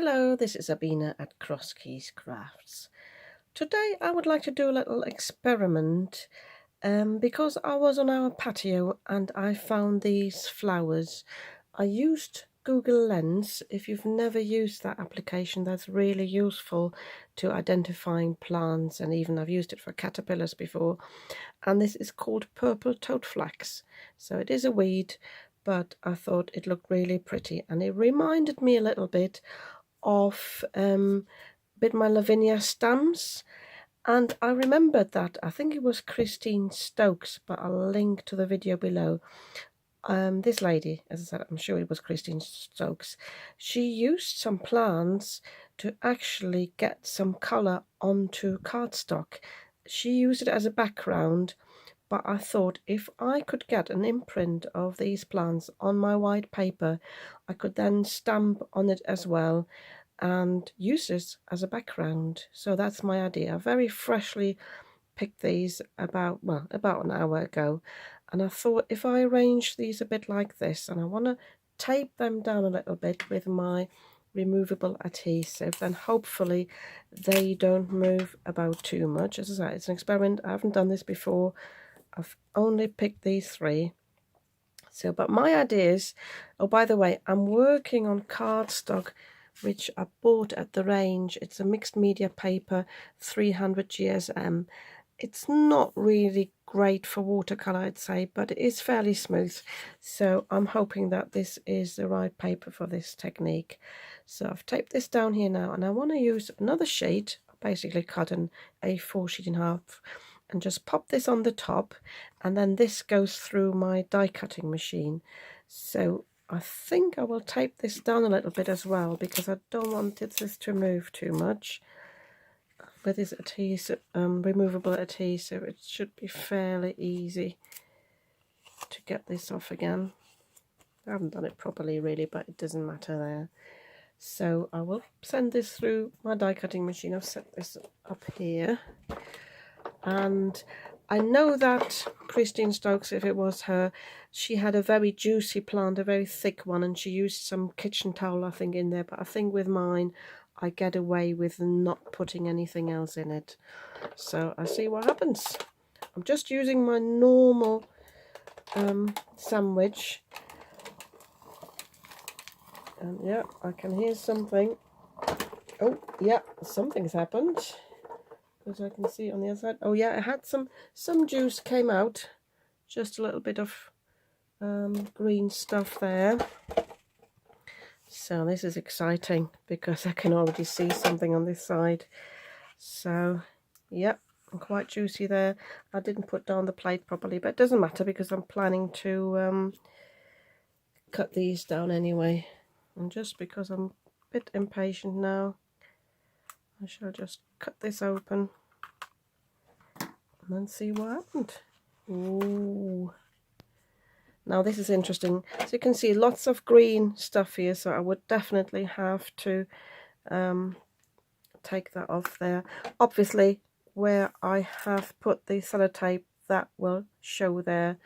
Hello, this is Lavinia at Cross Keys Crafts. Today I would like to do a little experiment because I was on our patio and I found these flowers. I used Google Lens. If you've never used that application, that's really useful to identifying plants, and even I've used it for caterpillars before. And this is called purple toadflax. So it is a weed, but I thought it looked really pretty, and it reminded me a little bit of my Lavinia stems, and I remembered that I think it was Christine Stokes, but I'll link to the video below. This lady, as I said, I'm sure it was Christine Stokes, she used some plants to actually get some colour onto cardstock. She used it as a background, but I thought if I could get an imprint of these plants on my white paper, I could then stamp on it as well and use this as a background. So that's my idea. I very freshly picked these about an hour ago, and I thought if I arrange these a bit like this, and I want to tape them down a little bit with my removable adhesive, then hopefully they don't move about too much. As I said, it's an experiment. I haven't done this before. I've only picked these three. So, but my ideas, oh, by the way, I'm working on cardstock which I bought at the range. It's a mixed media paper, 300 GSM. It's not really great for watercolor, I'd say, but it is fairly smooth. So I'm hoping that this is the right paper for this technique. So I've taped this down here now, and I want to use another sheet. I basically cut an A4 sheet in half and just pop this on the top, and then this goes through my die cutting machine. So I think I will tape this down a little bit as well, because I don't want this to move too much. With this adhesive, removable adhesive, it should be fairly easy to get this off again. I haven't done it properly really, but it doesn't matter there. So I will send this through my die cutting machine. I've set this up here, and I know that Christine Stokes, if it was her, she had a very juicy plant, a very thick one, and she used some kitchen towel, I think, in there. But I think with mine, I get away with not putting anything else in it. So I see what happens. I'm just using my normal sandwich. And yeah, I can hear something. Oh, yeah, something's happened. Because I can see on the other side. Oh yeah, it had some juice came out. Just a little bit of green stuff there. So this is exciting because I can already see something on this side. So yeah, quite juicy there. I didn't put down the plate properly, but it doesn't matter because I'm planning to cut these down anyway. And just because I'm a bit impatient now, I shall just cut this open and then see what happened. Ooh. Now this is interesting. So you can see lots of green stuff here, so I would definitely have to take that off there. Obviously, where I have put the sellotape, that will show there.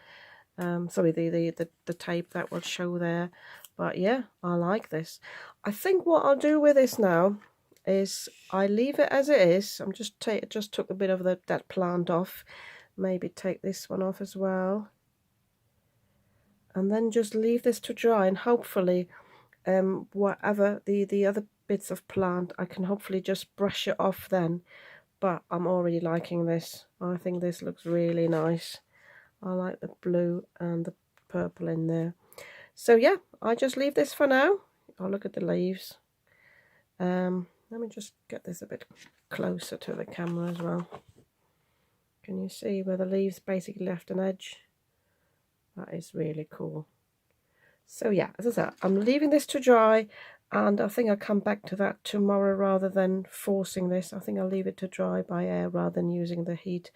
Sorry, the tape, that will show there. But yeah, I like this. I think what I'll do with this now is I leave it as it is. I'm just took a bit of that plant off. Maybe take this one off as well, and then just leave this to dry, and hopefully whatever the other bits of plant, I can hopefully just brush it off then. But I'm already liking this. I think this looks really nice. I like the blue and the purple in there. So yeah, I just leave this for now. I'll look at the leaves. Let me just get this a bit closer to the camera as well. Can you see where the leaves basically left an edge? That is really cool. So yeah, as I said, I'm leaving this to dry, and I think I'll come back to that tomorrow rather than forcing this. I think I'll leave it to dry by air rather than using the heat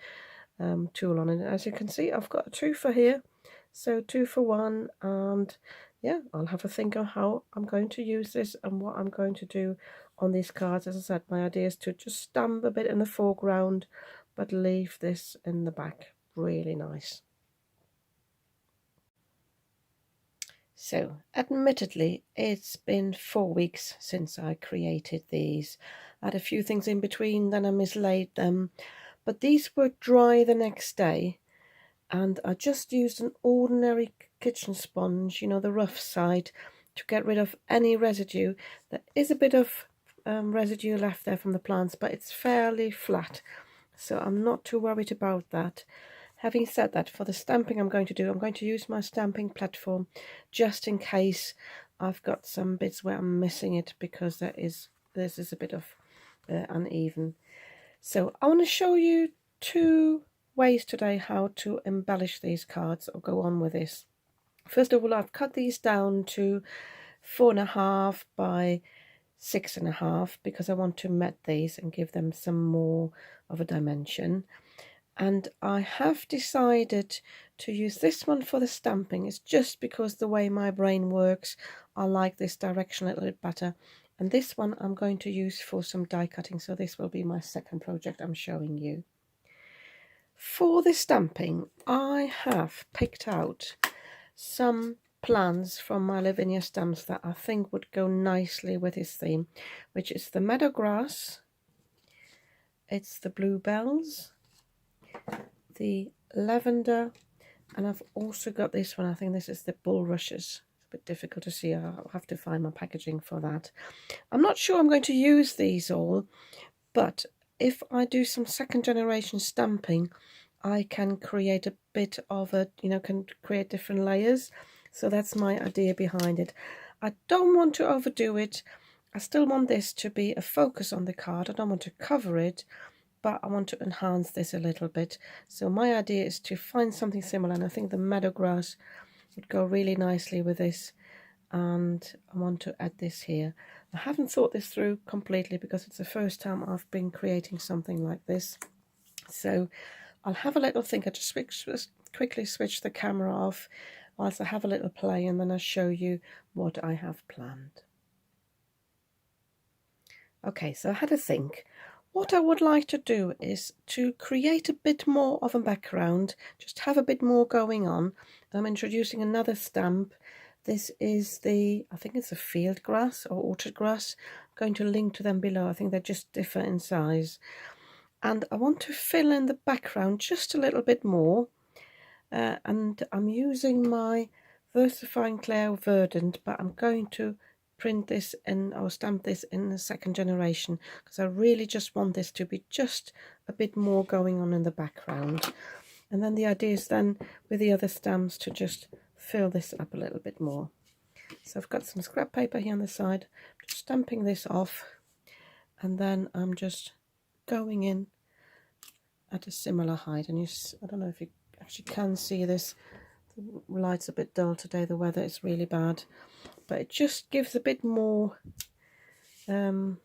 tool on it. As you can see, I've got a twofer here, so 2 for 1, and yeah, I'll have a think of how I'm going to use this and what I'm going to do on these cards. As I said, my idea is to just stamp a bit in the foreground, but leave this in the back. Really nice. So, admittedly, it's been 4 weeks since I created these. I had a few things in between, then I mislaid them, but these were dry the next day, and I just used an ordinary kitchen sponge, you know, the rough side, to get rid of any residue. There is a bit of residue left there from the plants, but it's fairly flat, so I'm not too worried about that. Having said that, for the stamping I'm going to use my stamping platform just in case I've got some bits where I'm missing it, because this is a bit of uneven. So I want to show you 2 ways today how to embellish these cards or go on with this. First of all, I've cut these down to 4.5 by 6.5 because I want to mat these and give them some more of a dimension. And I have decided to use this one for the stamping. It's just because the way my brain works, I like this direction a little bit better. And this one I'm going to use for some die cutting, so this will be my second project I'm showing you. For the stamping, I have picked out some plants from my Lavinia stamps that I think would go nicely with this theme, which is the meadow grass, it's the bluebells, the lavender, and I've also got this one. I think this is the bulrushes. It's a bit difficult to see. I'll have to find my packaging for that. I'm not sure I'm going to use these all, but if I do some second generation stamping, I can create a bit of a, can create different layers. So that's my idea behind it. I don't want to overdo it. I still want this to be a focus on the card. I don't want to cover it, but I want to enhance this a little bit. So my idea is to find something similar, and I think the meadow grass would go really nicely with this, and I want to add this here. I haven't thought this through completely because it's the first time I've been creating something like this. So I'll have a little think. I just quickly switch the camera off whilst I have a little play, and then I'll show you what I have planned. Okay, so I had a think. What I would like to do is to create a bit more of a background, just have a bit more going on. I'm introducing another stamp. This is I think it's a field grass or orchard grass. I'm going to link to them below. I think they just differ in size. And I want to fill in the background just a little bit more. And I'm using my VersaFine Clair Verdant, but I'm going to print this in or stamp this in the second generation because I really just want this to be just a bit more going on in the background. And then the idea is then with the other stamps to just fill this up a little bit more. So I've got some scrap paper here on the side, just stamping this off, and then I'm just going in at a similar height. And I don't know if you actually can see this. The light's a bit dull today, the weather is really bad, but it just gives a bit more well,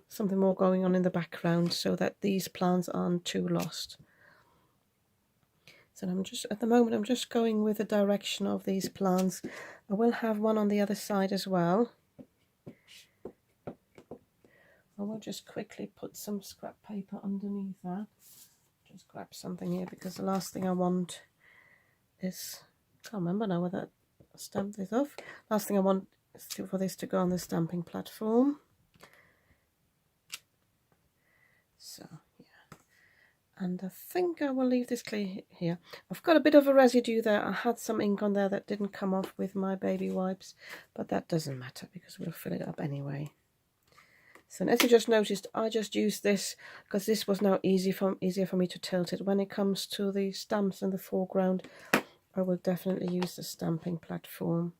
something more going on in the background so that these plants aren't too lost. So at the moment I'm just going with the direction of these plants. I will have one on the other side as well. I will just quickly put some scrap paper underneath that. Just grab something here because the last thing I want is, I can't remember now whether I stamped this off. Last thing I want is for this to go on the stamping platform. So yeah, and I think I will leave this clear here. I've got a bit of a residue there. I had some ink on there that didn't come off with my baby wipes, but that doesn't matter because we'll fill it up anyway. So as you just noticed, I just used this because this was now easier for me to tilt it. When it comes to the stamps in the foreground, I will definitely use the stamping platform.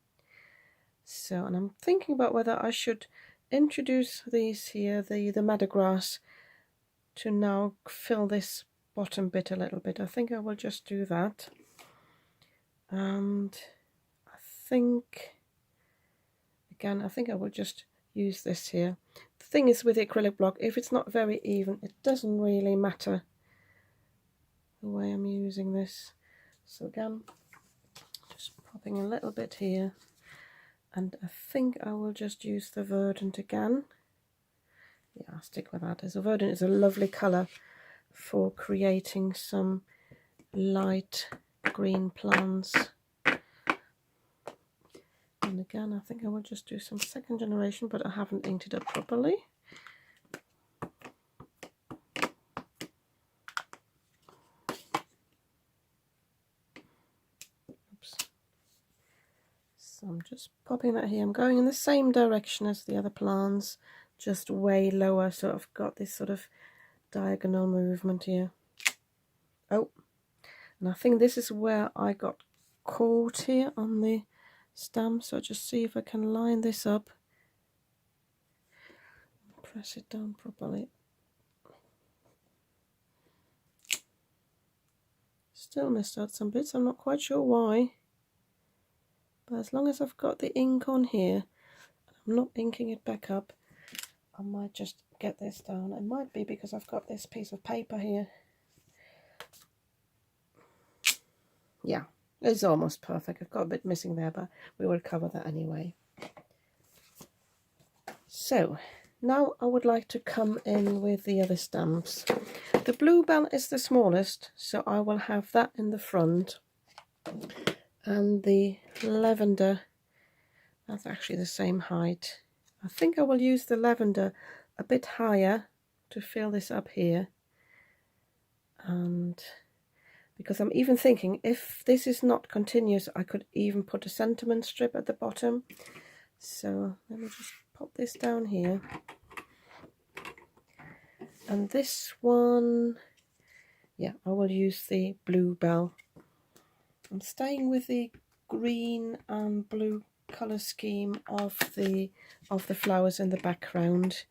So, and I'm thinking about whether I should introduce these here, the meadow grass, to now fill this bottom bit a little bit. I think I will just do that. And I think, again, I think I will just use this here. The thing is with the acrylic block, if it's not very even, it doesn't really matter the way I'm using this. So again, just popping a little bit here, and I think I will just use the verdant again. Yeah, I'll stick with that, as a verdant is a lovely colour for creating some light green plants. And again, I think I will just do some second generation, but I haven't inked it up properly. Oops. So I'm just popping that here. I'm going in the same direction as the other plants, just way lower, so I've got this sort of diagonal movement here. Oh, and I think this is where I got caught here on the stamp, so just see if I can line this up. Press it down properly. Still missed out some bits, I'm not quite sure why. But as long as I've got the ink on here, I'm not inking it back up, I might just get this down. It might be because I've got this piece of paper here. Yeah, it's almost perfect. I've got a bit missing there, but we will cover that anyway. So now I would like to come in with the other stamps. The bluebell is the smallest, so I will have that in the front. And the lavender, that's actually the same height. I think I will use the lavender a bit higher to fill this up here. And because I'm even thinking, if this is not continuous, I could even put a sentiment strip at the bottom. So let me just pop this down here. And this one, yeah, I will use the bluebell. I'm staying with the green and blue colour scheme of the flowers in the background,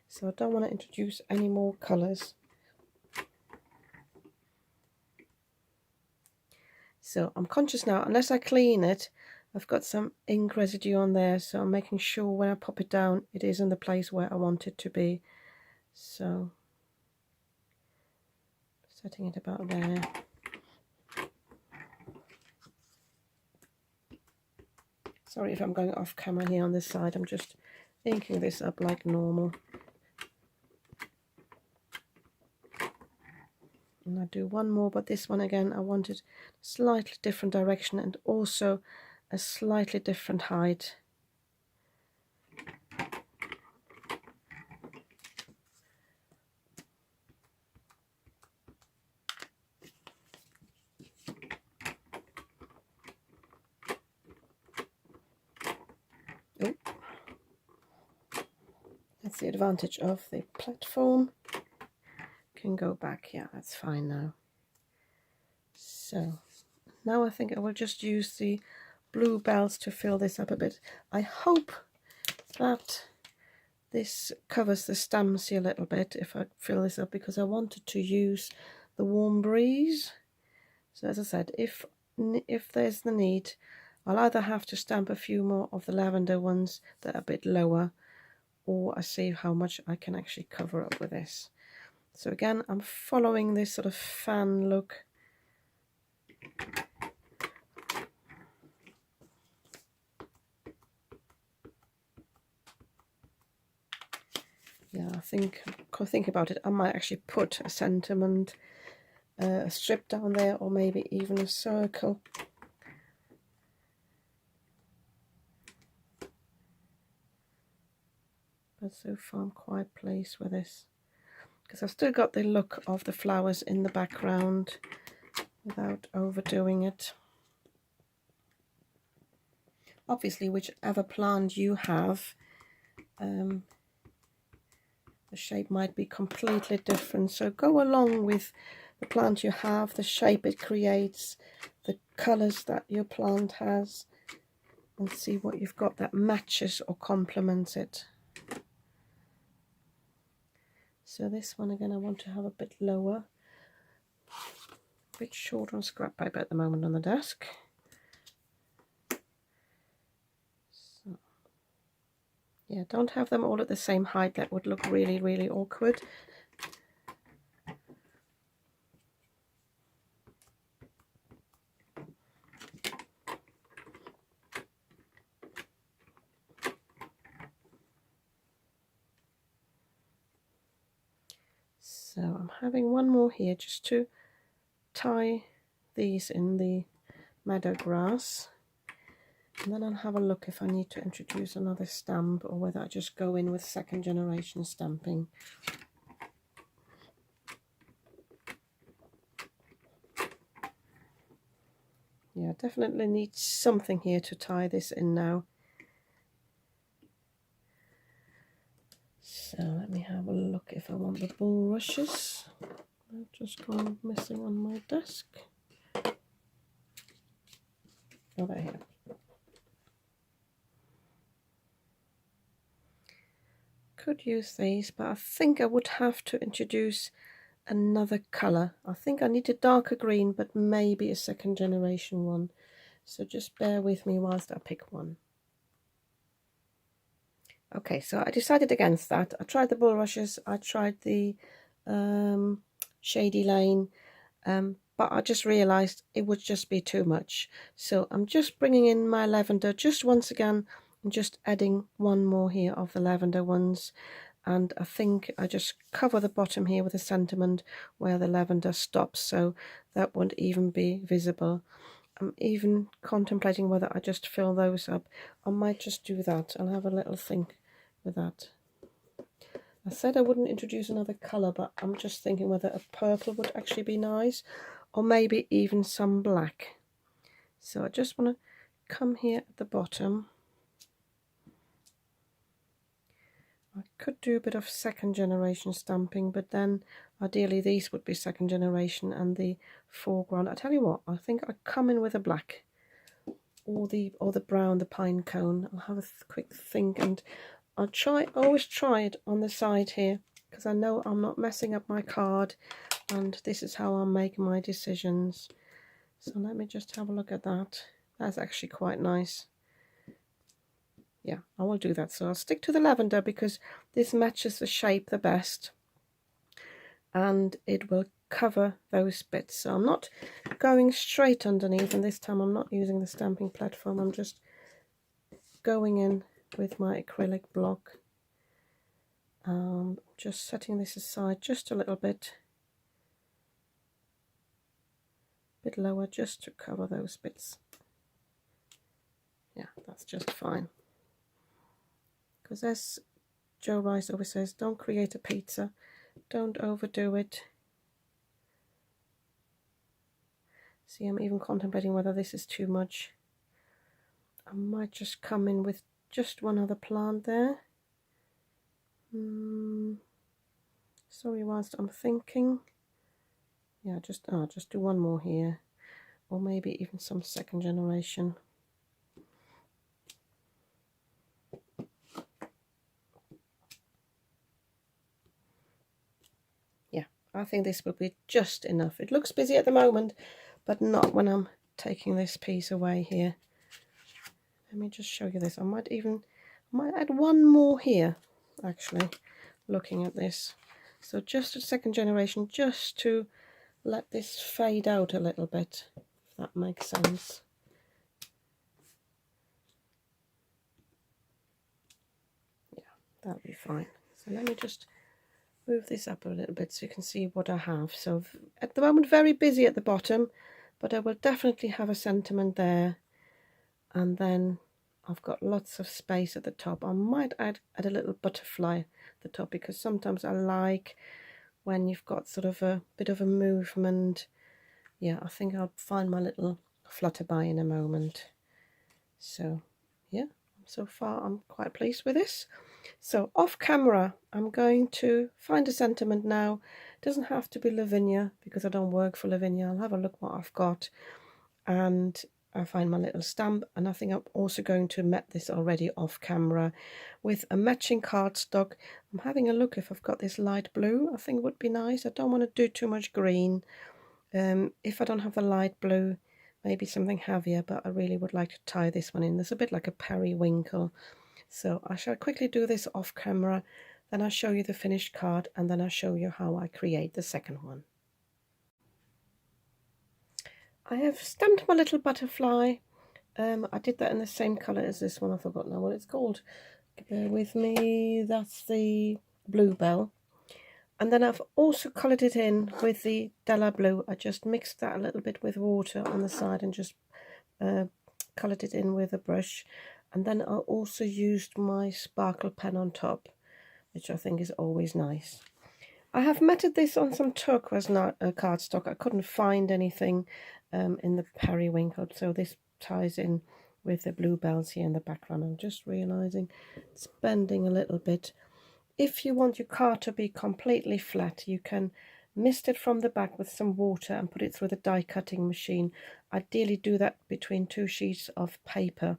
so I don't want to introduce any more colours. So I'm conscious now, unless I clean it, I've got some ink residue on there, so I'm making sure when I pop it down it is in the place where I want it to be. So setting it about there. Sorry if I'm going off camera here on this side, I'm just inking this up like normal. And I do one more, but this one again I wanted a slightly different direction and also a slightly different height. Oh. That's the advantage of the platform. Can go back, yeah, that's fine now. So now I think I will just use the bluebells to fill this up a bit. I hope that this covers the stamps here a little bit if I fill this up, because I wanted to use the warm breeze. So as I said, if there's the need, I'll either have to stamp a few more of the lavender ones that are a bit lower, or I see how much I can actually cover up with this. So again, I'm following this sort of fan look. Yeah, I think about it, I might actually put a sentiment strip down there, or maybe even a circle. But so far I'm quite pleased with this, because I've still got the look of the flowers in the background without overdoing it. Obviously, whichever plant you have, the shape might be completely different, so go along with the plant you have, the shape it creates, the colours that your plant has, and see what you've got that matches or complements it. So this one again I want to have a bit lower, a bit shorter on scrap paper at the moment on the desk. So, yeah, don't have them all at the same height, that would look really, really awkward. So I'm having one more here just to tie these in the meadow grass. And then I'll have a look if I need to introduce another stamp or whether I just go in with second generation stamping. Yeah, definitely need something here to tie this in now. So let me have a look if I want the bulrushes. They've just gone missing on my desk. Oh, they're here. Could use these, but I think I would have to introduce another colour. I think I need a darker green, but maybe a second generation one. So just bear with me whilst I pick one. Okay, so I decided against that. I tried the bulrushes, I tried the Shady Lane, but I just realised it would just be too much. So I'm just bringing in my lavender just once again and just adding one more here of the lavender ones. And I think I just cover the bottom here with a sentiment where the lavender stops, so that won't even be visible. I'm even contemplating whether I just fill those up. I might just do that. I'll have a little think with that. I said I wouldn't introduce another colour, but I'm just thinking whether a purple would actually be nice, or maybe even some black. So I just want to come here at the bottom. I could do a bit of second generation stamping, but then ideally these would be second generation and the foreground. I tell you what, I think I'd come in with a black or the brown, the pine cone. I'll have a quick think, and I'll always try it on the side here, because I know I'm not messing up my card, and this is how I'll make my decisions. So let me just have a look at that. That's actually quite nice. Yeah, I will do that. So I'll stick to the lavender because this matches the shape the best, and it will cover those bits. So I'm not going straight underneath, and this time I'm not using the stamping platform. I'm just going in with my acrylic block. Just setting this aside just a little bit lower, just to cover those bits. Yeah, that's just fine. Because as Joe Rice always says, don't create a pizza, don't overdo it. See, I'm even contemplating whether this is too much. I might just come in with just one other plant there. Sorry, whilst I'm thinking. Yeah, just do one more here, or maybe even some second generation. Yeah, I think this will be just enough. It looks busy at the moment, but not when I'm taking this piece away here. Let me just show you this. I might add one more here, actually, looking at this. So just a second generation, just to let this fade out a little bit, if that makes sense. Yeah, that'll be fine. So let me just move this up a little bit so you can see what I have. So at the moment, very busy at the bottom, but I will definitely have a sentiment there, and then I've got lots of space at the top. I might add a little butterfly at the top, because sometimes I like when you've got sort of a bit of a movement. Yeah, I think I'll find my little flutterby in a moment. So yeah, so far I'm quite pleased with this. So off camera, I'm going to find a sentiment now. It doesn't have to be Lavinia, because I don't work for Lavinia. I'll have a look what I've got, and I find my little stamp, and I think I'm also going to mat this already off camera with a matching cardstock. I'm having a look if I've got this light blue. I think it would be nice. I don't want to do too much green. If I don't have the light blue, maybe something heavier, but I really would like to tie this one in. There's a bit like a periwinkle. So I shall quickly do this off camera, then I'll show you the finished card, and then I'll show you how I create the second one. I have stamped my little butterfly. I did that in the same colour as this one. I forgot now what it's called. Bear with me. That's the bluebell. And then I've also coloured it in with the Della Blue. I just mixed that a little bit with water on the side and just coloured it in with a brush, and then I also used my sparkle pen on top, which I think is always nice. I have matted this on some turquoise cardstock. I couldn't find anything in the periwinkle, so this ties in with the bluebells here in the background. I'm just realising it's bending a little bit. If you want your card to be completely flat, you can mist it from the back with some water and put it through the die cutting machine. Ideally do that between 2 sheets of paper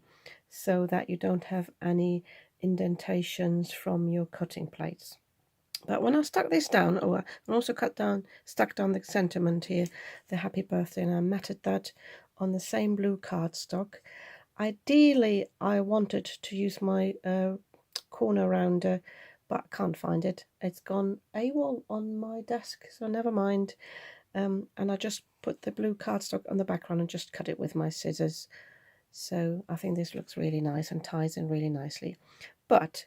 so that you don't have any indentations from your cutting plates. But when I stuck this down, I also stuck down the sentiment here, the happy birthday, and I matted that on the same blue cardstock. Ideally, I wanted to use my corner rounder, but I can't find it. It's gone AWOL on my desk, so never mind. And I just put the blue cardstock on the background and just cut it with my scissors. So I think this looks really nice and ties in really nicely. But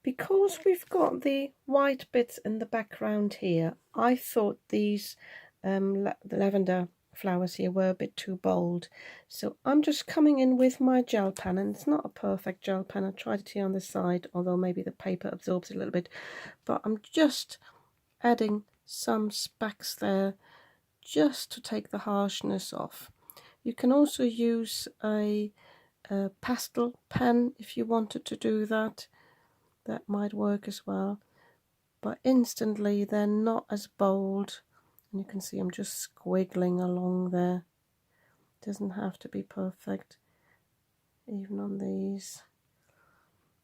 because we've got the white bits in the background here, I thought these the lavender flowers here were a bit too bold. So I'm just coming in with my gel pen, and it's not a perfect gel pen. I tried it here on the side, although maybe the paper absorbs it a little bit. But I'm just adding some specks there just to take the harshness off. You can also use a pastel pen if you wanted to do that. That might work as well, but instantly they're not as bold, and you can see I'm just squiggling along there. Doesn't have to be perfect, even on these,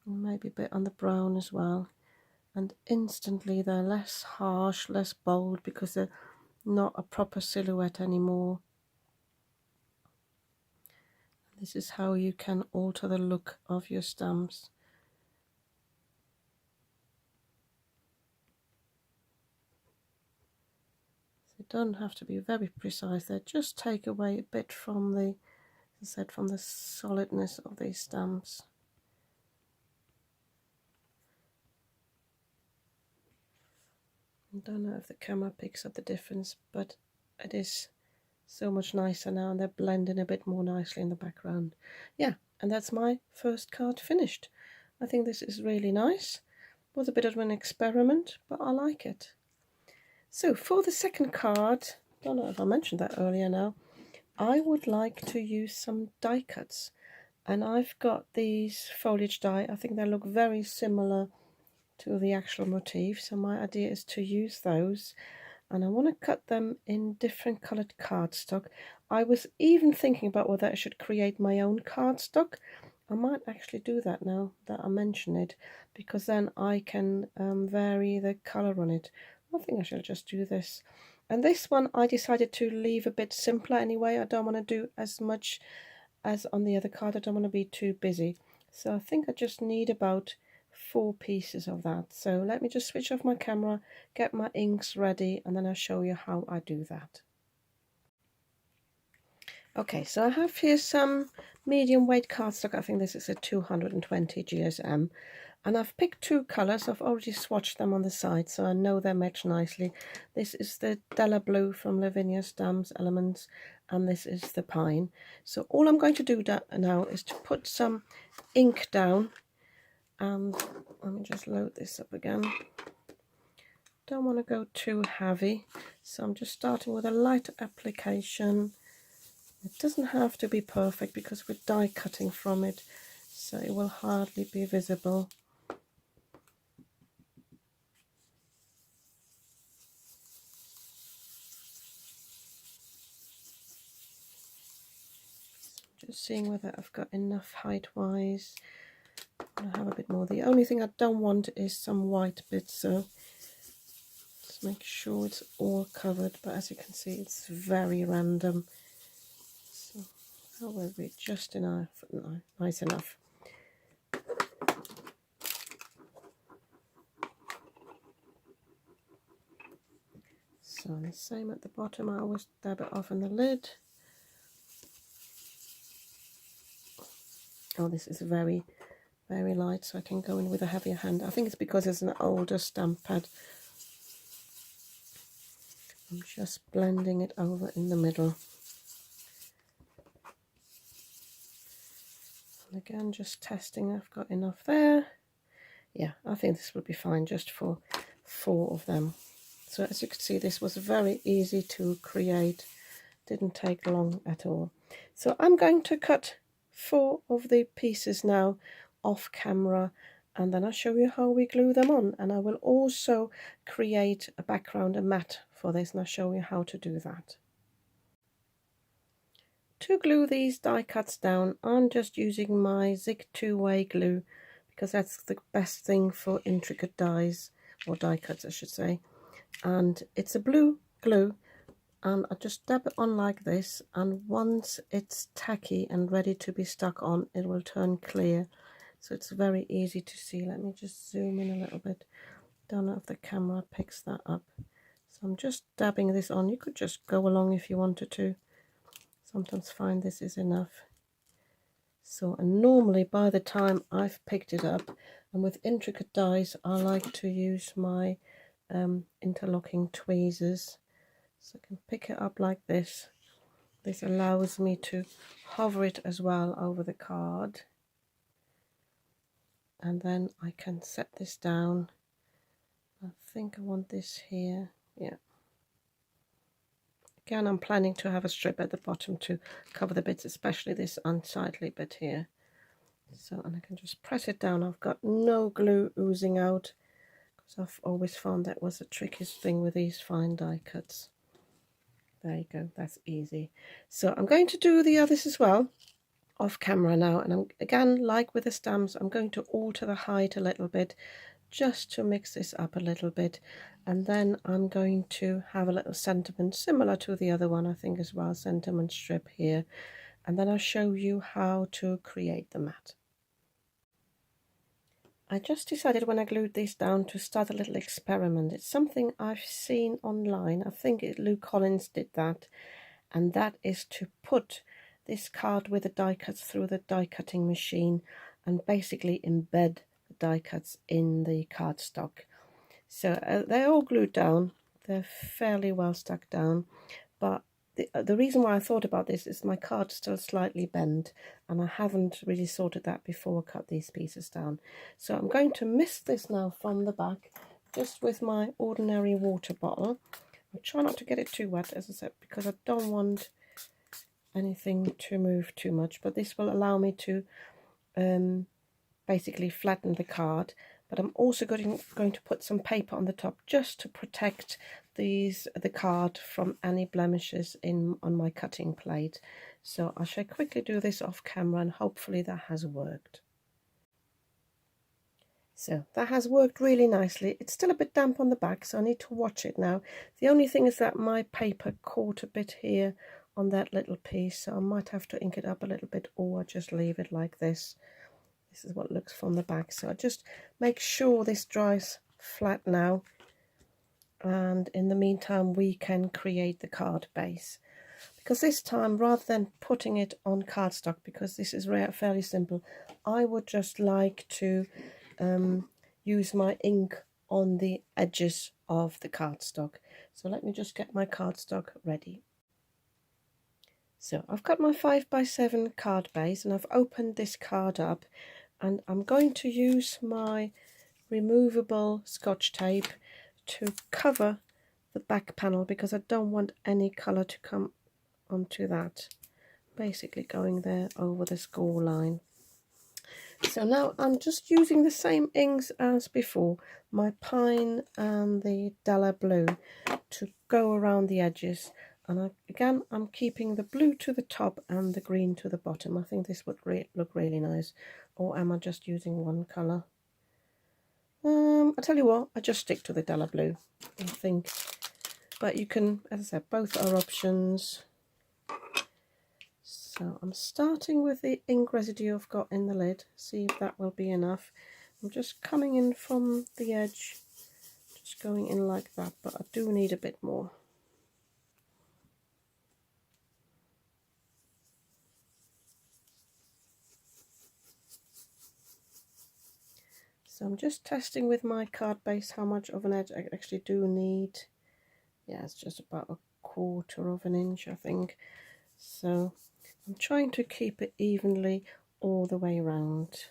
and maybe a bit on the brown as well, and instantly they're less harsh, less bold, because they're not a proper silhouette anymore. This is how you can alter the look of your stamps. They don't have to be very precise. They just take away a bit from the, as I said, from the solidness of these stamps. I don't know if the camera picks up the difference, but it is so much nicer now, and they're blending a bit more nicely in the background. Yeah, and that's my first card finished. I think this is really nice. It was a bit of an experiment, but I like it. So for the second card, don't know if I mentioned that earlier now, I would like to use some die cuts, and I've got these foliage die. I think they look very similar to the actual motif, so my idea is to use those, and I want to cut them in different coloured cardstock. I was even thinking about whether I should create my own cardstock. I might actually do that now that I mention it, because then I can vary the colour on it. I think I shall just do this. And this one I decided to leave a bit simpler anyway. I don't want to do as much as on the other card. I don't want to be too busy. So I think I just need about 4 pieces of that. So let me just switch off my camera, get my inks ready, and then I'll show you how I do that. Okay, so I have here some medium weight cardstock. I think this is a 220 GSM. And I've picked 2 colours. I've already swatched them on the side, so I know they match nicely. This is the Della Blue from Lavinia Stamps Elements, and this is the Pine. So all I'm going to do now is to put some ink down. And let me just load this up again. Don't want to go too heavy, so I'm just starting with a light application. It doesn't have to be perfect because we're die cutting from it, so it will hardly be visible. Just seeing whether I've got enough height-wise. I have a bit more. The only thing I don't want is some white bits, so just make sure it's all covered. But as you can see, it's very random. So that will be just enough, nice enough. So the same at the bottom. I always dab it off on the lid. Oh, this is very, very light, so I can go in with a heavier hand. I think it's because it's an older stamp pad. I'm just blending it over in the middle. again, just testing I've got enough there. Yeah, I think this would be fine just for 4 of them. So as you can see, this was very easy to create. Didn't take long at all. So I'm going to cut 4 of the pieces now off camera, and then I'll show you how we glue them on. And I will also create a background, a mat for this, and I'll show you how to do that. To glue these die cuts down, I'm just using my Zig 2-way glue because that's the best thing for intricate dies, or die cuts I should say. And it's a blue glue, and I just dab it on like this, and once it's tacky and ready to be stuck on, it will turn clear. So it's very easy to see. Let me just zoom in a little bit. Don't know if the camera picks that up. So I'm just dabbing this on. You could just go along if you wanted to. Sometimes find this is enough. So, and normally by the time I've picked it up, and with intricate dies I like to use my interlocking tweezers, so I can pick it up like this. This allows me to hover it as well over the card, and then I can set this down. I think I want this here, yeah. Again, I'm planning to have a strip at the bottom to cover the bits, especially this unsightly bit here. So, and I can just press it down. I've got no glue oozing out, because I've always found that was the trickiest thing with these fine die cuts. There you go, that's easy. So I'm going to do the others as well off camera now, and I'm, again, like with the stamps, I'm going to alter the height a little bit just to mix this up a little bit, and then I'm going to have a little sentiment similar to the other one, I think, as well, sentiment strip here, and then I'll show you how to create the mat. I just decided when I glued these down to start a little experiment. It's something I've seen online. I think Lou Collins did that, and that is to put this card with the die cuts through the die cutting machine and basically embed the die cuts in the cardstock. So they're all glued down. They're fairly well stuck down, but the reason why I thought about this is my card's still slightly bent, and I haven't really sorted that before I cut these pieces down. So I'm going to mist this now from the back, just with my ordinary water bottle. I'll try not to get it too wet, as I said, because I don't want anything to move too much, but this will allow me to basically flatten the card. But I'm also going to put some paper on the top just to protect the card from any blemishes on my cutting plate. So I shall quickly do this off camera, and hopefully that has worked. So that has worked really nicely. It's still a bit damp on the back, so I need to watch it now. The only thing is that my paper caught a bit here on that little piece, so I might have to ink it up a little bit, or just leave it like this. This is what it looks from the back. So I just make sure this dries flat now, and in the meantime we can create the card base, because this time, rather than putting it on cardstock, because this is fairly simple, I would just like to use my ink on the edges of the cardstock. So let me just get my cardstock ready. So I've got my 5x7 card base, and I've opened this card up, and I'm going to use my removable Scotch tape to cover the back panel, because I don't want any colour to come onto that, basically going there over the score line. So now I'm just using the same inks as before, my pine and the Della Blue, to go around the edges. And again, I'm keeping the blue to the top and the green to the bottom. I think this would look really nice. Or am I just using one colour? I'll tell you what, I just stick to the Della Blue, I think. But you can, as I said, both are options. So I'm starting with the ink residue I've got in the lid, see if that will be enough. I'm just coming in from the edge, just going in like that, but I do need a bit more. So I'm just testing with my card base how much of an edge I actually do need. Yeah, it's just about 1/4 of an inch, I think. So I'm trying to keep it evenly all the way around.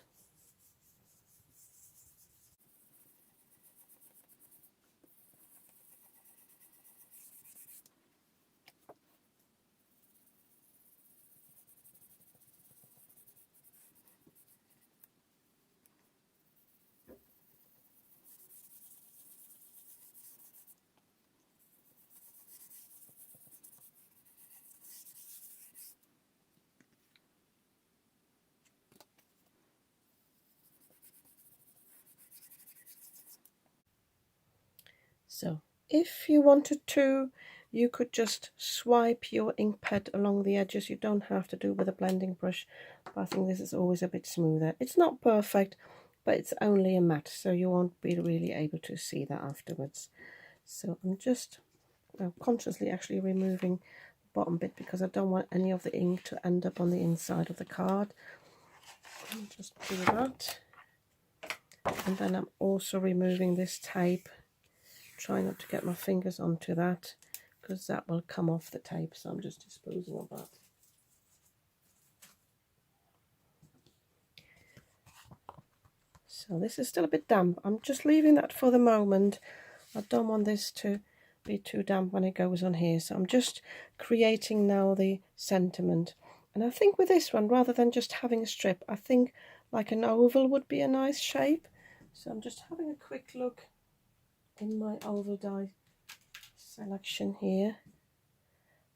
So if you wanted to, you could just swipe your ink pad along the edges. You don't have to do it with a blending brush, but I think this is always a bit smoother. It's not perfect, but it's only a matte, so you won't be really able to see that afterwards. So I'm just consciously actually removing the bottom bit because I don't want any of the ink to end up on the inside of the card. I'll just do that. And then I'm also removing this tape. Try not to get my fingers onto that because that will come off the tape, so I'm just disposing of that. So this is still a bit damp. I'm just leaving that for the moment. I don't want this to be too damp when it goes on here, so I'm just creating now the sentiment. And I think with this one, rather than just having a strip, I think like an oval would be a nice shape. So I'm just having a quick look in my oval die selection here.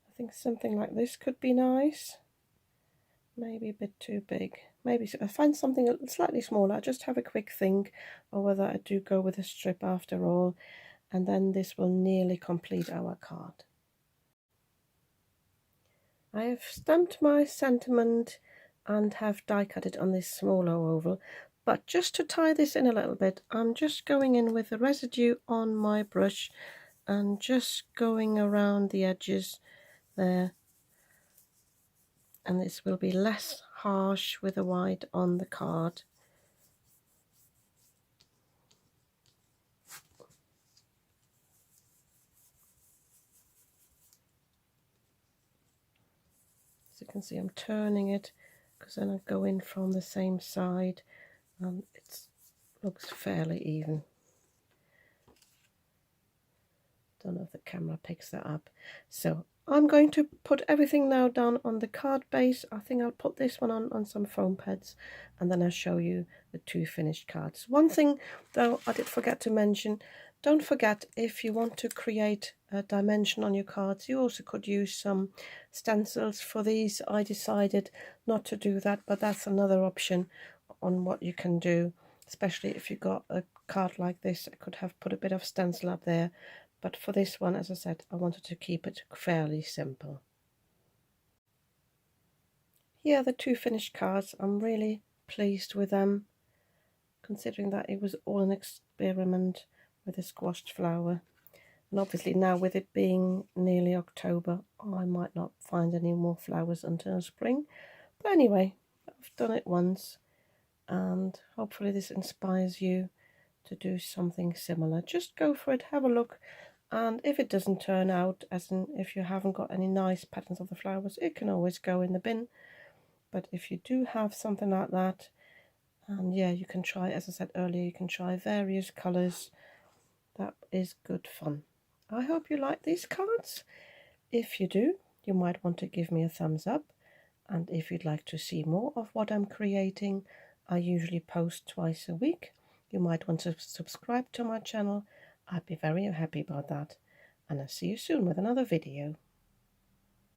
I think something like this could be nice. Maybe a bit too big. Maybe I find something slightly smaller. I just have a quick think of whether I do go with a strip after all, and then this will nearly complete our card. I have stamped my sentiment and have die cut it on this smaller oval, but just to tie this in a little bit, I'm just going in with the residue on my brush and just going around the edges there, and this will be less harsh with the white on the card. As you can see, I'm turning it because then I go in from the same side and it looks fairly even. Don't know if the camera picks that up. So I'm going to put everything now down on the card base. I think I'll put this one on some foam pads, and then I'll show you the two finished cards. One thing though I did forget to mention, don't forget, if you want to create a dimension on your cards, you also could use some stencils. For these I decided not to do that, but that's another option on what you can do, especially if you've got a card like this. I could have put a bit of stencil up there, but for this one, as I said, I wanted to keep it fairly simple. Here are the two finished cards. I'm really pleased with them, considering that it was all an experiment with a squashed flower. And obviously now, with it being nearly October, I might not find any more flowers until spring. But anyway, I've done it once, and hopefully this inspires you to do something similar. Just go for it, have a look, and if it doesn't turn out, as in if you haven't got any nice patterns of the flowers, it can always go in the bin. But if you do have something like that, and yeah, you can try, as I said earlier, you can try various colours. That is good fun. I hope you like these cards. If you do, you might want to give me a thumbs up, and if you'd like to see more of what I'm creating, I usually post twice a week. You might want to subscribe to my channel. I'd be very happy about that, and I'll see you soon with another video.